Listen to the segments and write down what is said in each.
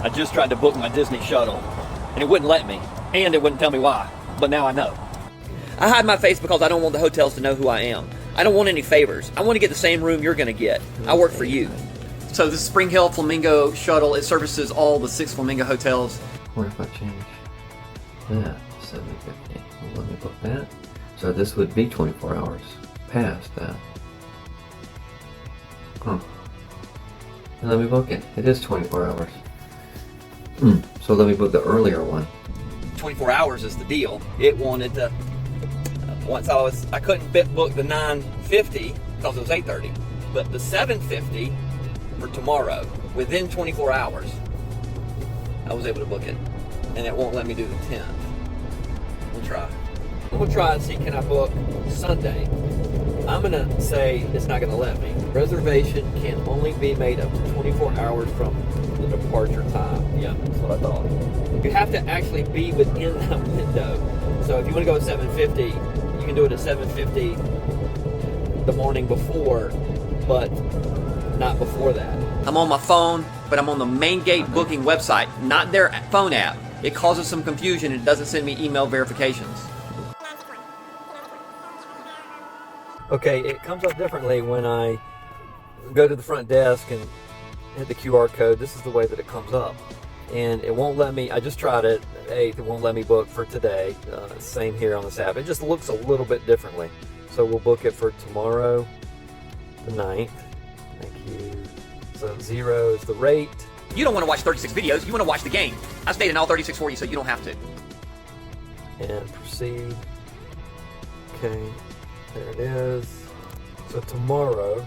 I just tried to book my Disney shuttle, and it wouldn't let me, and it wouldn't tell me why, but now I know. I hide my face because I don't want the hotels to know who I am. I don't want any favors. I want to get the same room you're going to get. I work for you. So this is SpringHill Flamingo Shuttle. It services all the 6 Flamingo hotels. What if I change that to 7:50? Well, let me book that. So this would be 24 hours past that. Let me book it. It is 24 hours. So let me book the earlier one. 24 hours is the deal. It wanted to, once I couldn't book the 9:50 because it was 8:30, but the 7:50 for tomorrow, within 24 hours, I was able to book it, and it won't let me do the 10th. We'll try. We'll try and see, can I book Sunday? I'm gonna say it's not gonna let me. Reservation can only be made up to 24 hours from the departure time. Yeah, that's what I thought. You have to actually be within that window. So if you want to go at 7:50, you can do it at 7:50 the morning before, but not before that. I'm on my phone, but I'm on the main gate booking website, not their phone app. It causes some confusion. It doesn't send me email verifications. Okay, it comes up differently when I go to the front desk and hit the QR code. This is the way that it comes up. And it won't let me, I just tried it, 8th, it won't let me book for today. Same here on this app. It just looks a little bit differently. So we'll book it for tomorrow, the 9th. Thank you. So 0 is the rate. You don't want to watch 36 videos, you want to watch the game. I stayed in all 36 for you so you don't have to. And proceed. Okay. There it is. So tomorrow,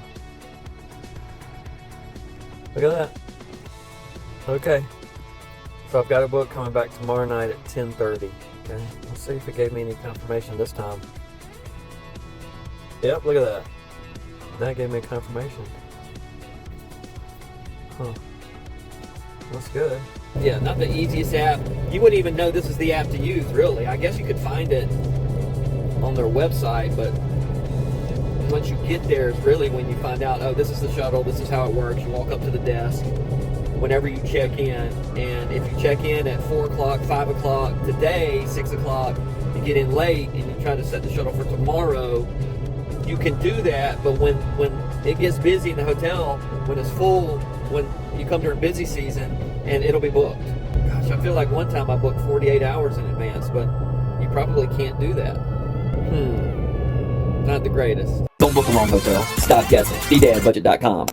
look at that. Okay. So I've got a book coming back tomorrow night at 10:30. Okay. Let's see if it gave me any confirmation this time. Yep, look at that. That gave me a confirmation. Huh. That's good. Yeah, not the easiest app. You wouldn't even know this is the app to use, really. I guess you could find it on their website, but once you get there is really when you find out, oh, this is the shuttle, this is how it works. You walk up to the desk whenever you check in, and if you check in at 4 o'clock, 5 o'clock, today, 6 o'clock, you get in late and you try to set the shuttle for tomorrow, you can do that, but when it gets busy in the hotel, when it's full, when you come during busy season, and it'll be booked. Gosh, I feel like one time I booked 48 hours in advance, but you probably can't do that. Not the greatest. Don't book the wrong hotel. Stop guessing. BDadBudget.com.